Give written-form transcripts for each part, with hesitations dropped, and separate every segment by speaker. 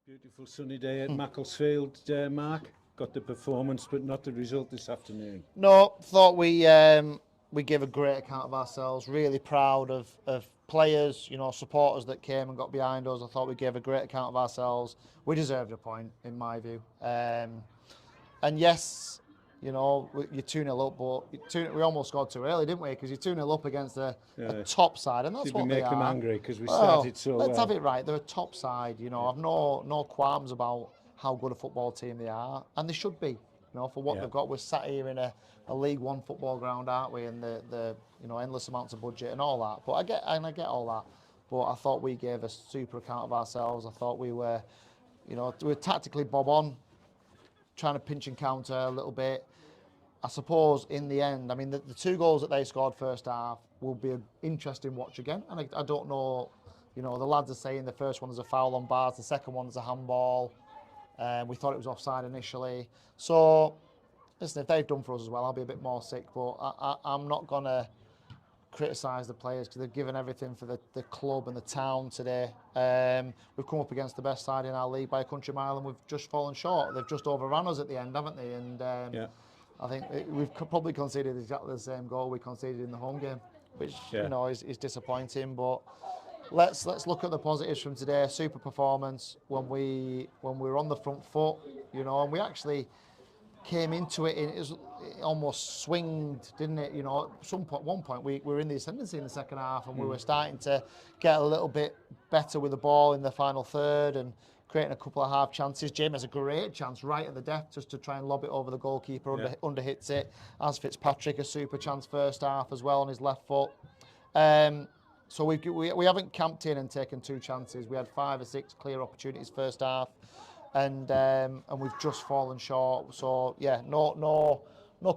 Speaker 1: Beautiful sunny day at Macclesfield, Mark. Got the performance, but not the result this afternoon.
Speaker 2: No, thought we gave a great account of ourselves. Really proud of players, supporters that came and got behind us. I thought we gave a great account of ourselves. We deserved a point, in my view. And yes, you're 2-0 up, but we almost scored too early, didn't we? Because you're 2-0 up against a top side, and that's what they are.
Speaker 1: Make them angry because we started so well.
Speaker 2: Let's have it right. They're a top side. I've no qualms about how good a football team they are, and they should be. For what they've got, we're sat here in a League One football ground, aren't we? And the endless amounts of budget and all that. But I get all that. But I thought we gave a super account of ourselves. I thought we were tactically bob on, trying to pinch and counter a little bit. I suppose in the end, the 2 goals that they scored first half will be an interesting watch again. And I don't know, the lads are saying the first one is a foul on Bars, the second one is a handball. We thought it was offside initially. So, listen, if they've done for us as well, I'll be a bit more sick. But I'm not going to criticise the players because they've given everything for the club and the town today. We've come up against the best side in our league by a country mile and we've just fallen short. They've just overrun us at the end, haven't they? And I think we've probably conceded exactly the same goal we conceded in the home game, which is disappointing. But let's look at the positives from today. Super performance when we were on the front foot, and we actually came into it. It almost swinged, didn't it? At one point we were in the ascendancy in the second half, and we were starting to get a little bit better with the ball in the final third and creating a couple of half chances. Jim has a great chance right at the depth just to try and lob it over the goalkeeper, under hits it. As Fitzpatrick, a super chance first half as well on his left foot. So we haven't camped in and taken 2 chances. We had 5 or 6 clear opportunities first half, and we've just fallen short. So yeah, no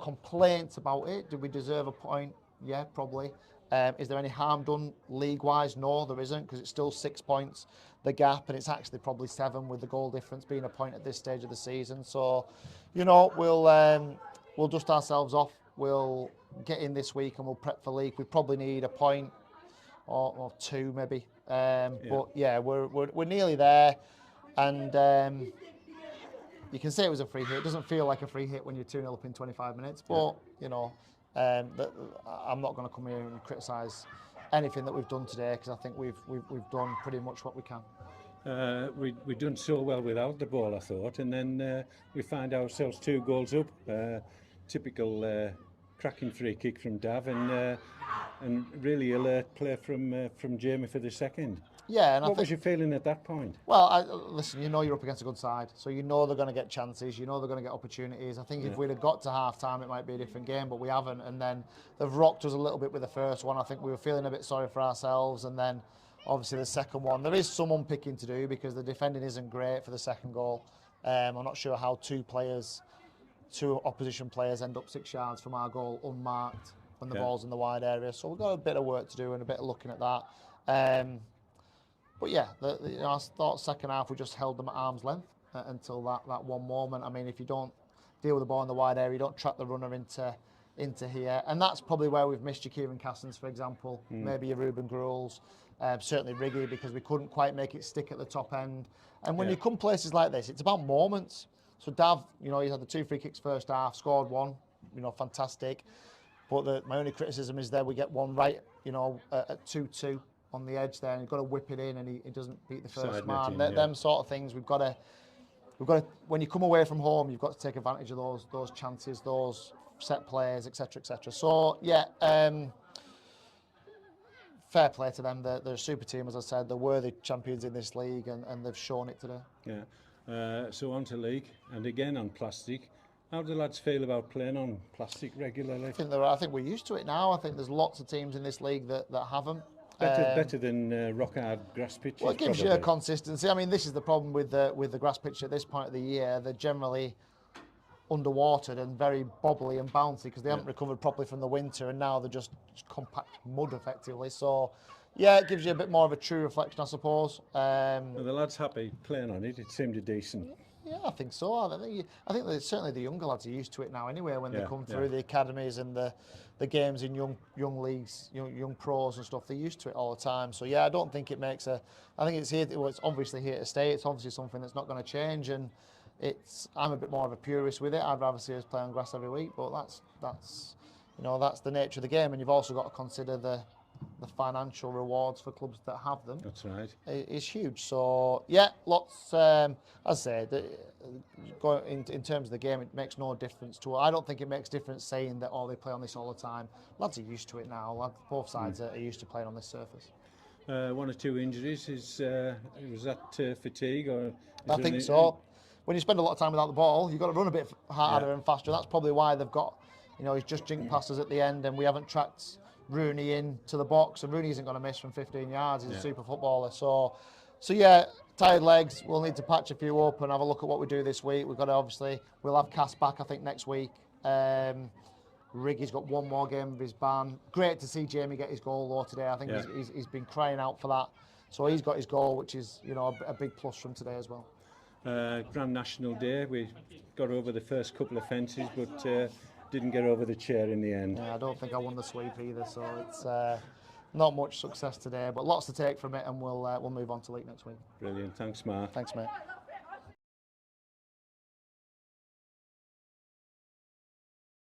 Speaker 2: complaints about it. Did we deserve a point? Yeah, probably. Is there any harm done league-wise? No, there isn't, because it's still 6 points, the gap, and it's actually probably 7 with the goal difference being a point at this stage of the season. So, we'll dust ourselves off. We'll get in this week and we'll prep for league. We probably need a point or 2 maybe. But yeah, we're nearly there, and you can say it was a free hit. It doesn't feel like a free hit when you're 2-0 up in 25 minutes, but I'm not going to come here and criticise anything that we've done today because I think we've done pretty much what we can.
Speaker 1: We've done so well without the ball, I thought, and then we find ourselves 2 goals up. Typical cracking free kick from Dav and really alert play from Jamie for the second.
Speaker 2: Yeah, and
Speaker 1: what was your feeling at that point?
Speaker 2: Well, listen, you're up against a good side, so they're going to get chances, they're going to get opportunities. I think if we'd have got to half-time, it might be a different game, but we haven't, and then they've rocked us a little bit with the first one. I think we were feeling a bit sorry for ourselves, and then obviously the second one, there is some unpicking to do because the defending isn't great for the second goal. I'm not sure how 2 opposition players end up 6 yards from our goal unmarked when the ball's in the wide area, so we've got a bit of work to do and a bit of looking at that. But yeah, I thought second half we just held them at arm's length until that one moment. If you don't deal with the ball in the wide area, you don't track the runner into here, and that's probably where we've missed your Kieran Cassens, for example, maybe your Ruben Gruels, certainly Riggy, because we couldn't quite make it stick at the top end. And when you come places like this, it's about moments. So Dav, he's had the 2 free kicks first half, scored 1, fantastic. But my only criticism is that we get one right, at 2-2. On the edge there, and you've got to whip it in, and he doesn't beat the first man. Them sort of things we've got to. When you come away from home, you've got to take advantage of those chances, those set plays, etc., etc. So yeah, fair play to them. They're a super team, as I said. They're worthy champions in this league, and they've shown it today.
Speaker 1: Yeah. So on to league, and again on plastic. How do the lads feel about playing on plastic regularly?
Speaker 2: I think we're used to it now. I think there's lots of teams in this league that haven't.
Speaker 1: Better than rock hard grass pitches.
Speaker 2: Well, it gives you a consistency. This is the problem with the grass pitch at this point of the year. They're generally underwatered and very bobbly and bouncy because they haven't recovered properly from the winter, and now they're just compact mud effectively. So yeah, it gives you a bit more of a true reflection, I suppose.
Speaker 1: Well, the lads happy playing on it. It seemed a decent
Speaker 2: Yeah, I think so. I think that certainly the younger lads are used to it now anyway when they come through the academies and the games in young leagues, young pros and stuff. They're used to it all the time. So yeah, I don't think it makes a. I think it's here. Well, it's obviously here to stay. It's obviously something that's not going to change, and I'm a bit more of a purist with it. I'd rather see us play on grass every week, but that's that's the nature of the game, and you've also got to consider the financial rewards for clubs that have them.
Speaker 1: That's right.
Speaker 2: Is huge. So yeah, lots. As I said, in terms of the game, it makes no difference to. I don't think it makes difference saying that they play on this all the time. Lads are used to it now. Both sides are used to playing on this surface.
Speaker 1: 1 or 2 injuries. Was that fatigue or?
Speaker 2: I think so. When you spend a lot of time without the ball, you've got to run a bit harder and faster. That's probably why they've got. He's just jinked past us at the end, and we haven't tracked Rooney into the box, and Rooney isn't going to miss from 15 yards. He's a super footballer. So yeah, tired legs. We'll need to patch a few up and have a look at what we do this week. We've got to we'll have Cass back, I think, next week. Riggy's got one more game of his ban. Great to see Jamie get his goal though today. I think he's been crying out for that. So he's got his goal, which is a big plus from today as well.
Speaker 1: Grand National Day. We got over the first couple of fences, but didn't get over the chair in the end.
Speaker 2: Yeah, I don't think I won the sweep either, so it's not much success today, but lots to take from it, and we'll move on to league next week.
Speaker 1: Brilliant. Thanks, Mark.
Speaker 2: Thanks, mate.